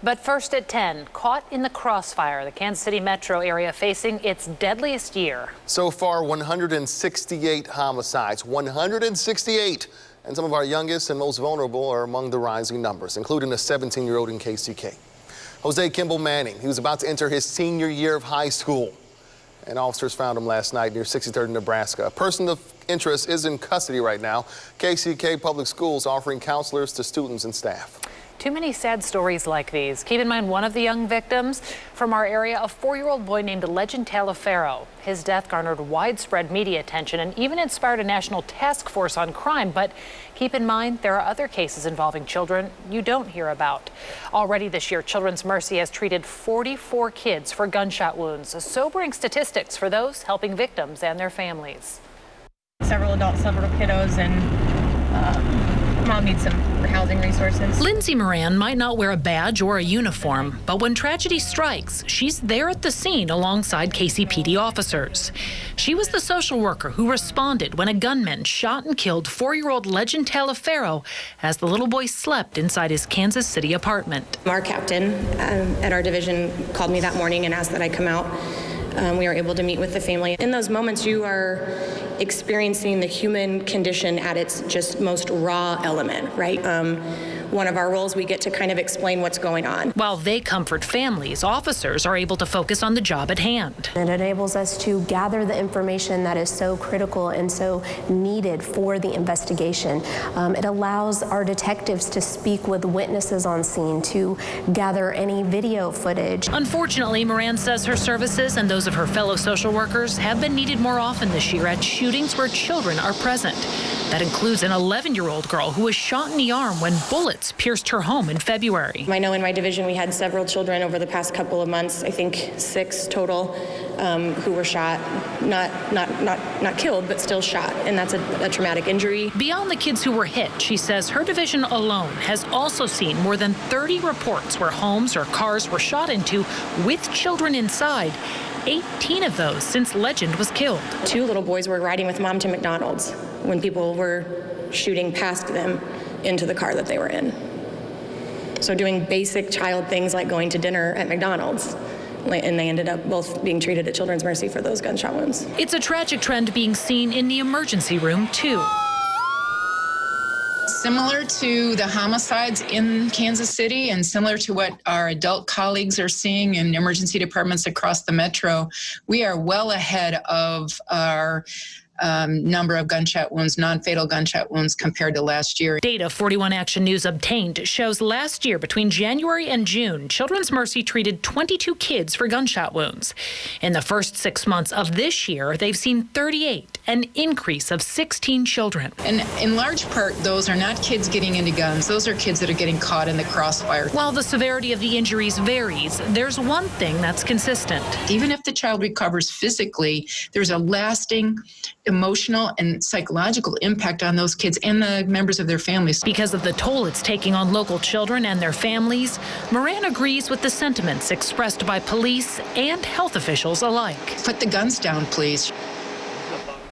But first at 10, caught in the crossfire, the Kansas City metro area facing its deadliest year. So far, 168 homicides, 168. And some of our youngest and most vulnerable are among the rising numbers, including a 17-year-old in KCK. Jose Kimball Manning, he was about to enter his senior year of high school. And officers found him last night near 63rd in Nebraska. A person of interest is in custody right now. KCK Public Schools offering counselors to students and staff. Too many sad stories like these. Keep in mind one of the young victims from our area, a 4-year-old boy named Legend Taliaferro. His death garnered widespread media attention and even inspired a national task force on crime. But keep in mind there are other cases involving children you don't hear about. Already this year, Children's Mercy has treated 44 kids for gunshot wounds, sobering statistics for those helping victims and their families. Several adults, several kiddos, and Mom needs some housing resources. Lindsay Moran might not wear a badge or a uniform, but when tragedy strikes, she's there at the scene alongside KCPD officers. She was the social worker who responded when a gunman shot and killed 4-year-old Legend Taliaferro as the little boy slept inside his Kansas City apartment. Our captain at our division called me that morning and asked that I come out. We were able to meet with the family. In those moments, you are experiencing the human condition at its just most raw element, right? One of our roles, we get to kind of explain what's going on. While they comfort families, officers are able to focus on the job at hand. It enables us to gather the information that is so critical and so needed for the investigation. It allows our detectives to speak with witnesses on scene, to gather any video footage. Unfortunately, Moran says her services and those of her fellow social workers have been needed more often this year at shootings where children are present. That includes an 11-year-old girl who was shot in the arm when bullets pierced her home in February. I know in my division we had several children over the past couple of months, I think 6 total, who were shot, not killed, but still shot, and that's a traumatic injury. Beyond the kids who were hit, she says her division alone has also seen more than 30 reports where homes or cars were shot into with children inside. 18 of those since Legend was killed. 2 little boys were riding with Mom to McDonald's when people were shooting past them into the car that they were in. So doing basic child things like going to dinner at McDonald's, and they ended up both being treated at Children's Mercy for those gunshot wounds. It's a tragic trend being seen in the emergency room, too. Similar to the homicides in Kansas City and similar to what our adult colleagues are seeing in emergency departments across the metro, we are well ahead of our number of gunshot wounds, non-fatal gunshot wounds compared to last year. Data 41 Action News obtained shows last year between January and June, Children's Mercy treated 22 kids for gunshot wounds. In the first 6 months of this year, they've seen 38, an increase of 16 children. And in large part, those are not kids getting into guns. Those are kids that are getting caught in the crossfire. While the severity of the injuries varies, there's one thing that's consistent. Even if the child recovers physically, there's a lasting emotional and psychological impact on those kids and the members of their families. Because of the toll it's taking on local children and their families, Moran agrees with the sentiments expressed by police and health officials alike. Put the guns down, please.